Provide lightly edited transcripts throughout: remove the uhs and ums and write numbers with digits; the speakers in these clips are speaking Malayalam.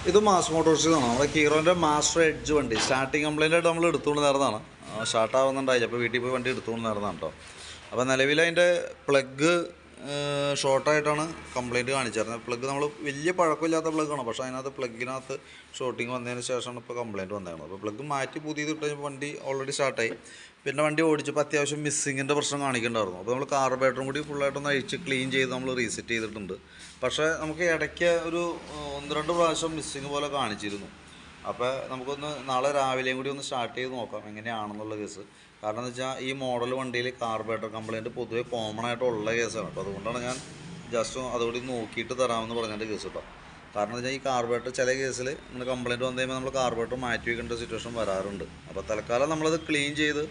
ഇത് മാസ് മോട്ടോഴ്സിന്നാണ്. നമ്മുടെ ഹീറോൻ്റെ മാസ്റ്റർ എഡ്ജ് വണ്ടി സ്റ്റാർട്ടിങ് കംപ്ലൈൻ്റ് ആയിട്ട് നമ്മൾ എടുത്തുകൊണ്ട് നേർന്നതാണ്. സ്റ്റാർട്ടാവുന്നുണ്ടായില്ല, അപ്പോൾ വീട്ടിൽ പോയി വണ്ടി എടുത്തുകൊണ്ട് നേർന്നതാണ് കേട്ടോ. അപ്പോൾ നിലവിൽ അതിൻ്റെ പ്ലഗ് ഷോർട്ടായിട്ടാണ് കംപ്ലയിൻറ്റ് കാണിച്ചിരുന്നത്. പ്ലഗ് നമ്മൾ വലിയ പഴക്കമില്ലാത്ത പ്ലഗ്ഗാണ്, പക്ഷേ അതിനകത്ത് പ്ലഗിനകത്ത് ഷോർട്ടിങ് വന്നതിന് ശേഷമാണ് ഇപ്പോൾ കംപ്ലയിൻറ്റ് വന്നേക്കുന്നത്. അപ്പോൾ പ്ലഗ് മാറ്റി പുതിയത് ഇട്ട് കഴിഞ്ഞപ്പോൾ വണ്ടി ഓൾറെഡി സ്റ്റാർട്ടായി. പിന്നെ വണ്ടി ഓടിച്ചപ്പോൾ അത്യാവശ്യം മിസ്സിങ്ങിൻ്റെ പ്രശ്നം കാണിക്കേണ്ടായിരുന്നു. അപ്പോൾ നമ്മൾ കാർബറേറ്ററും കൂടി ഫുള്ളായിട്ടൊന്ന് അഴിച്ച് ക്ലീൻ ചെയ്ത് നമ്മൾ റീസെറ്റ് ചെയ്തിട്ടുണ്ട്. പക്ഷേ നമുക്ക് ഇടയ്ക്ക് ഒരു 1-2 പ്രാവശ്യം മിസ്സിങ് പോലെ കാണിച്ചിരുന്നു. അപ്പോൾ നമുക്കൊന്ന് നാളെ രാവിലെയും കൂടി ഒന്ന് സ്റ്റാർട്ട് ചെയ്ത് നോക്കാം എങ്ങനെയാണെന്നുള്ള കേസ്. കാരണം എന്ന് വെച്ചാൽ ഈ മോഡൽ വണ്ടിയിൽ കാർബറേറ്റർ കംപ്ലയിൻറ്റ് പൊതുവേ കോമൺ ആയിട്ടുള്ള കേസാണ്. അപ്പോൾ അതുകൊണ്ടാണ് ഞാൻ ജസ്റ്റ് അതുകൂടി നോക്കിയിട്ട് തരാമെന്ന് പറഞ്ഞതിൻ്റെ കേസ് കേട്ടോ. കാരണം എന്ന് വെച്ചാൽ ഈ കാർബറേറ്റർ ചില കേസിൽ ഇങ്ങനെ കംപ്ലയിൻറ്റ് വന്നു കഴിയുമ്പോൾ നമ്മൾ കാർബറേറ്റർ മാറ്റി വയ്ക്കേണ്ട സിറ്റുവേഷൻ വരാറുണ്ട്. അപ്പോൾ തൽക്കാലം നമ്മളത് ക്ലീൻ ചെയ്ത്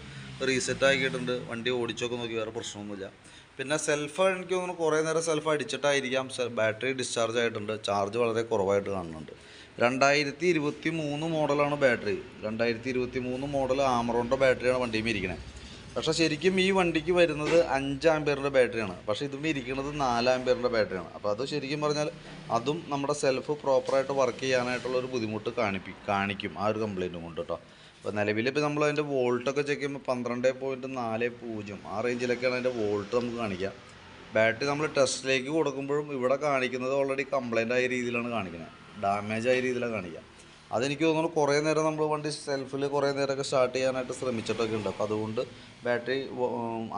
റീസെറ്റ് ആക്കിയിട്ടുണ്ട്. വണ്ടി ഓടിച്ചൊക്കെ നോക്കി, വേറെ പ്രശ്നമൊന്നുമില്ല. പിന്നെ സെൽഫ് എനിക്ക് തോന്നുന്നു കുറേ നേരം സെൽഫ് അടിച്ചിട്ടായിരിക്കാം ബാറ്ററി ഡിസ്ചാർജ് ആയിട്ടുണ്ട്. ചാർജ് വളരെ കുറവായിട്ട് കാണുന്നുണ്ട്. 2023 മോഡലാണ് ബാറ്ററി. 2023 മോഡൽ ആമറോണിൻ്റെ ബാറ്ററിയാണ് വണ്ടിയിൽ ഇരിക്കുന്നത്. പക്ഷേ ശരിക്കും ഈ വണ്ടിക്ക് വരുന്നത് 5 ആമ്പിയറിൻ്റെ ബാറ്ററിയാണ്. പക്ഷേ ഇതും ഇരിക്കുന്നത് 4 ആമ്പിയറിൻ്റെ ബാറ്ററിയാണ്. അപ്പോൾ അത് ശരിക്കും പറഞ്ഞാൽ അതും നമ്മുടെ സെൽഫ് പ്രോപ്പറായിട്ട് വർക്ക് ചെയ്യാനായിട്ടുള്ളൊരു ബുദ്ധിമുട്ട് കാണിക്കും ആ ഒരു കംപ്ലയിൻറ്റും കൊണ്ട് കേട്ടോ. അപ്പോൾ നിലവിലിപ്പോൾ നമ്മൾ അതിൻ്റെ വോൾട്ടൊക്കെ ചെക്ക് ചെയ്യുമ്പോൾ 12.40 ആ റേഞ്ചിലൊക്കെയാണ് അതിൻ്റെ വോൾട്ട് നമുക്ക് കാണിക്കുക. ബാറ്ററി നമ്മൾ ടെസ്റ്റിലേക്ക് കൊടുക്കുമ്പോഴും ഇവിടെ കാണിക്കുന്നത് ഓൾറെഡി കംപ്ലയിൻ്റ് ആയ രീതിയിലാണ് കാണിക്കുന്നത്, ഡാമേജ് ആയ രീതിയിലാണ് കാണിക്കുക. അതെനിക്ക് തോന്നുന്നു കുറേ നേരം നമ്മൾ വണ്ടി സെൽഫിൽ കുറേ നേരമൊക്കെ സ്റ്റാർട്ട് ചെയ്യാനായിട്ട് ശ്രമിച്ചിട്ടൊക്കെ ഉണ്ട്. അപ്പോൾ അതുകൊണ്ട് ബാറ്ററി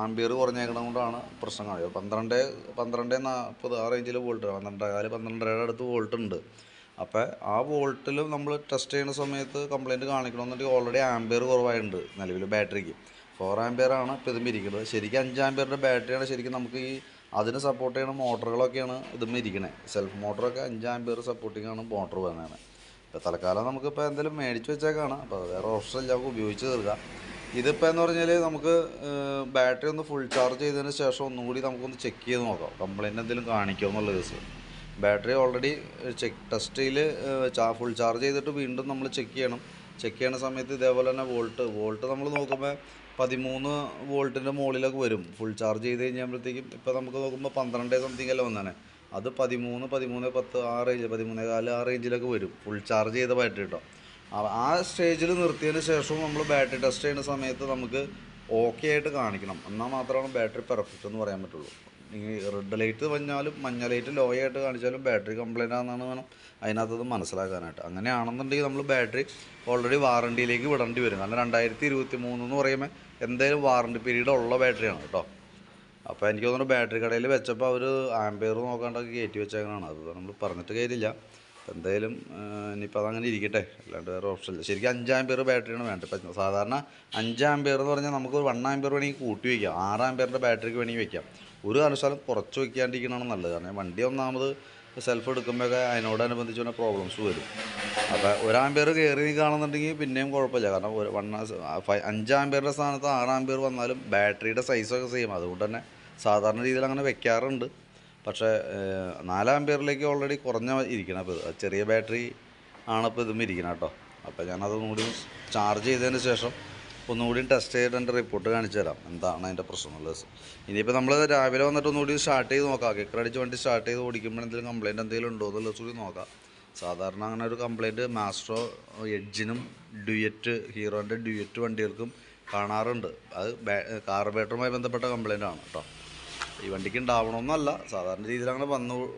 ആംബിയർ കുറഞ്ഞേക്കണം കൊണ്ടാണ് പ്രശ്നം കാണിക്കുക. 12.40 ആ റേഞ്ചിൽ വോൾട്ട്, 12.5-12.5 അടുത്ത് വോൾട്ട് ഉണ്ട്. അപ്പോൾ ആ വോൾട്ടിലും നമ്മൾ ടെസ്റ്റ് ചെയ്യുന്ന സമയത്ത് കംപ്ലയിൻറ്റ് കാണിക്കണമെന്നുണ്ടെങ്കിൽ ഓൾറെഡി ആംബിയർ കുറവായിട്ടുണ്ട് നിലവിൽ ബാറ്ററിക്ക്. 4 ആമ്പിയറാണ് ഇപ്പോൾ ഇതും ഇരിക്കുന്നത്. ശരിക്കും 5 ആമ്പിയറിൻ്റെ ബാറ്ററിയാണ് ശരിക്കും നമുക്ക് ഈ അതിന് സപ്പോർട്ട് ചെയ്യുന്ന മോട്ടറുകളൊക്കെയാണ് ഇതും ഇരിക്കുന്നത്. സെൽഫ് മോട്ടറൊക്കെ 5 ആമ്പിയർ സപ്പോർട്ടിങ്ങാണ് മോട്ടർ വരുന്നത്. ഇപ്പോൾ തൽക്കാലം നമുക്കിപ്പോൾ എന്തെങ്കിലും മേടിച്ച് വെച്ചേക്കാണ്. അപ്പോൾ വേറെ ഓപ്ഷൻ ഇല്ല, നമുക്ക് ഉപയോഗിച്ച് തീർക്കാം. ഇതിപ്പോൾ എന്ന് പറഞ്ഞാൽ നമുക്ക് ബാറ്ററി ഒന്ന് ഫുൾ ചാർജ് ചെയ്തതിന് ശേഷം ഒന്നും കൂടി നമുക്കൊന്ന് ചെക്ക് ചെയ്ത് നോക്കാം കംപ്ലയിൻറ്റ് എന്തെങ്കിലും കാണിക്കുമോ എന്നുള്ള കേസ്. ബാറ്ററി ഓൾറെഡി ടെസ്റ്റിൽ ഫുൾ ചാർജ് ചെയ്തിട്ട് വീണ്ടും നമ്മൾ ചെക്ക് ചെയ്യണം. ചെക്ക് ചെയ്യുന്ന സമയത്ത് ഇതേപോലെ തന്നെ വോൾട്ട് നമ്മൾ നോക്കുമ്പോൾ 13 വോൾട്ടിൻ്റെ മുകളിലൊക്കെ വരും ഫുൾ ചാർജ് ചെയ്ത് കഴിഞ്ഞാകുമ്പോഴത്തേക്കും. ഇപ്പോൾ നമുക്ക് നോക്കുമ്പോൾ 12 സംതിങ് അല്ല വന്നേ, അത് 13-10 ആ റേഞ്ച്, 13.4 ആ റേഞ്ചിലൊക്കെ വരും ഫുൾ ചാർജ് ചെയ്ത ബാറ്ററി കേട്ടോ. ആ സ്റ്റേജിൽ നിർത്തിയതിന് ശേഷവും നമ്മൾ ബാറ്ററി ടെസ്റ്റ് ചെയ്യുന്ന സമയത്ത് നമുക്ക് ഓക്കെ ആയിട്ട് കാണിക്കണം. എന്നാൽ മാത്രമാണ് ബാറ്ററി പെർഫെക്റ്റ് എന്ന് പറയാൻ പറ്റുള്ളൂ. ഈ റെഡ് ലൈറ്റ് വന്നാലും മഞ്ഞ ലൈറ്റ് ലോ ആയിട്ട് കാണിച്ചാലും ബാറ്ററി കംപ്ലയിൻ്റ് ആണെന്നാണ് വേണം അതിനകത്തത് മനസ്സിലാക്കാനായിട്ട്. അങ്ങനെയാണെന്നുണ്ടെങ്കിൽ നമ്മൾ ബാറ്ററി ഓൾറെഡി വാറണ്ടിയിലേക്ക് വിടേണ്ടി വരും. കാരണം 2023 എന്ന് പറയുമ്പോൾ എന്തായാലും വാറണ്ടി പീരീഡ് ഉള്ള ബാറ്ററിയാണ് കേട്ടോ. അപ്പോൾ എനിക്ക് തോന്നുന്നു ബാറ്ററി കടയിൽ വെച്ചപ്പോൾ അവർ ആംപിയർ നോക്കാണ്ടൊക്കെ കയറ്റി വെച്ചേക്കണതാണ്. അത് നമ്മൾ പറഞ്ഞിട്ട് കാര്യമില്ല. എന്തായാലും ഇനിയിപ്പോൾ അതങ്ങനെ ഇരിക്കട്ടെ, അല്ലാണ്ട് വേറെ ഓപ്ഷൻ ഇല്ല. ശരിക്കും 5 ആമ്പിയർ ബാറ്ററിയാണ് വേണ്ടത്. ഇപ്പം സാധാരണ 5 ആമ്പിയർ എന്ന് പറഞ്ഞാൽ നമുക്ക് 1 ആമ്പിയർ വേണമെങ്കിൽ കൂട്ടി വയ്ക്കാം, 6 ആമ്പിയറിൻ്റെ ബാറ്ററിക്ക് വേണമെങ്കിൽ വയ്ക്കാം. ഒരു കാരണവശാലും കുറച്ച് വയ്ക്കാണ്ടിരിക്കണമാണ് നല്ലത്. കാരണം വണ്ടി ഒന്നാമത് സെൽഫ് എടുക്കുമ്പോഴൊക്കെ അതിനോടനുബന്ധിച്ച് തന്നെ പ്രോബ്ലംസ് വരും. അപ്പോൾ 1 ആമ്പിയർ കയറി നിൽക്കുകയാണെന്നുണ്ടെങ്കിൽ പിന്നെയും കുഴപ്പമില്ല. കാരണം 5 ആമ്പിയറിൻ്റെ സ്ഥാനത്ത് 6 ആമ്പിയർ വന്നാലും ബാറ്ററിയുടെ സൈസൊക്കെ സെയിം. അതുകൊണ്ട് തന്നെ സാധാരണ രീതിയിൽ അങ്ങനെ വെക്കാറുണ്ട്. പക്ഷേ 4 ആമ്പിയറിലേക്ക് ഓൾറെഡി കുറഞ്ഞ ഇരിക്കണം. അപ്പോൾ ചെറിയ ബാറ്ററി ആണിപ്പോൾ ഇതും ഇരിക്കണം കേട്ടോ. അപ്പോൾ ഞാനതൊന്നുകൂടി ചാർജ് ചെയ്തതിന് ശേഷം ഒന്നുകൂടി ടെസ്റ്റ് ചെയ്തിട്ട് എൻ്റെ റിപ്പോർട്ട് കാണിച്ചു തരാം എന്താണ് അതിൻ്റെ പ്രശ്നം എന്നുള്ളത്. ഇനിയിപ്പോൾ നമ്മൾ രാവിലെ വന്നിട്ട് ഒന്നുകൂടി സ്റ്റാർട്ട് ചെയ്ത് നോക്കാം. കിക്കറടിച്ച് വണ്ടി സ്റ്റാർട്ട് ചെയ്ത് ഓടിക്കുമ്പോൾ എന്തെങ്കിലും കംപ്ലയിൻറ്റ് എന്തെങ്കിലും ഉണ്ടോ എന്നുള്ളത് കൂടി നോക്കാം. സാധാരണ അങ്ങനെ ഒരു കംപ്ലയിൻറ്റ് മാസ്ട്രോ എഡ്ജിനും ഡ്യുയറ്റ് ഹീറോൻ്റെ ഡ്യുയറ്റ് വണ്ടികൾക്കും കാണാറുണ്ട്. അത് കാർബറേറ്ററുമായി ബന്ധപ്പെട്ട കംപ്ലയിൻ്റ് ആണ് കേട്ടോ. ഈ വണ്ടിക്ക് ഉണ്ടാവണമെന്നല്ല, സാധാരണ രീതിയിൽ അങ്ങനെ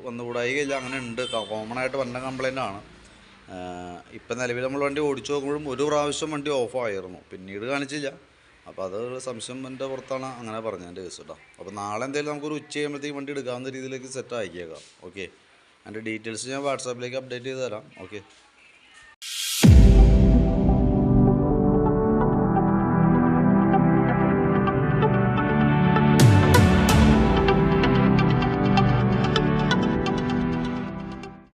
വന്നുകൂടായികയില്ല, അങ്ങനെ ഉണ്ട്, കോമൺ ആയിട്ട് വന്ന കംപ്ലയിൻ്റ് ആണ്. ഇപ്പം നിലവിൽ നമ്മൾ വണ്ടി ഓടിച്ചു നോക്കുമ്പോഴും ഒരു പ്രാവശ്യം വണ്ടി ഓഫ് ആയിരുന്നു, പിന്നീട് കാണിച്ചില്ല. അപ്പോൾ അതൊരു സംശയം എൻ്റെ പുറത്താണ് അങ്ങനെ പറഞ്ഞതിൻ്റെ കേസ് കേട്ടോ. അപ്പോൾ നാളെ എന്തെങ്കിലും നമുക്കൊരു ഉച്ച കഴിയുമ്പോഴത്തേക്ക് വണ്ടി എടുക്കാവുന്ന രീതിയിലേക്ക് സെറ്റ് ആക്കിയേക്കാം. ഓക്കെ, അതിൻ്റെ ഡീറ്റെയിൽസ് ഞാൻ വാട്സാപ്പിലേക്ക് അപ്ഡേറ്റ് ചെയ്ത് തരാം. ഓക്കെ.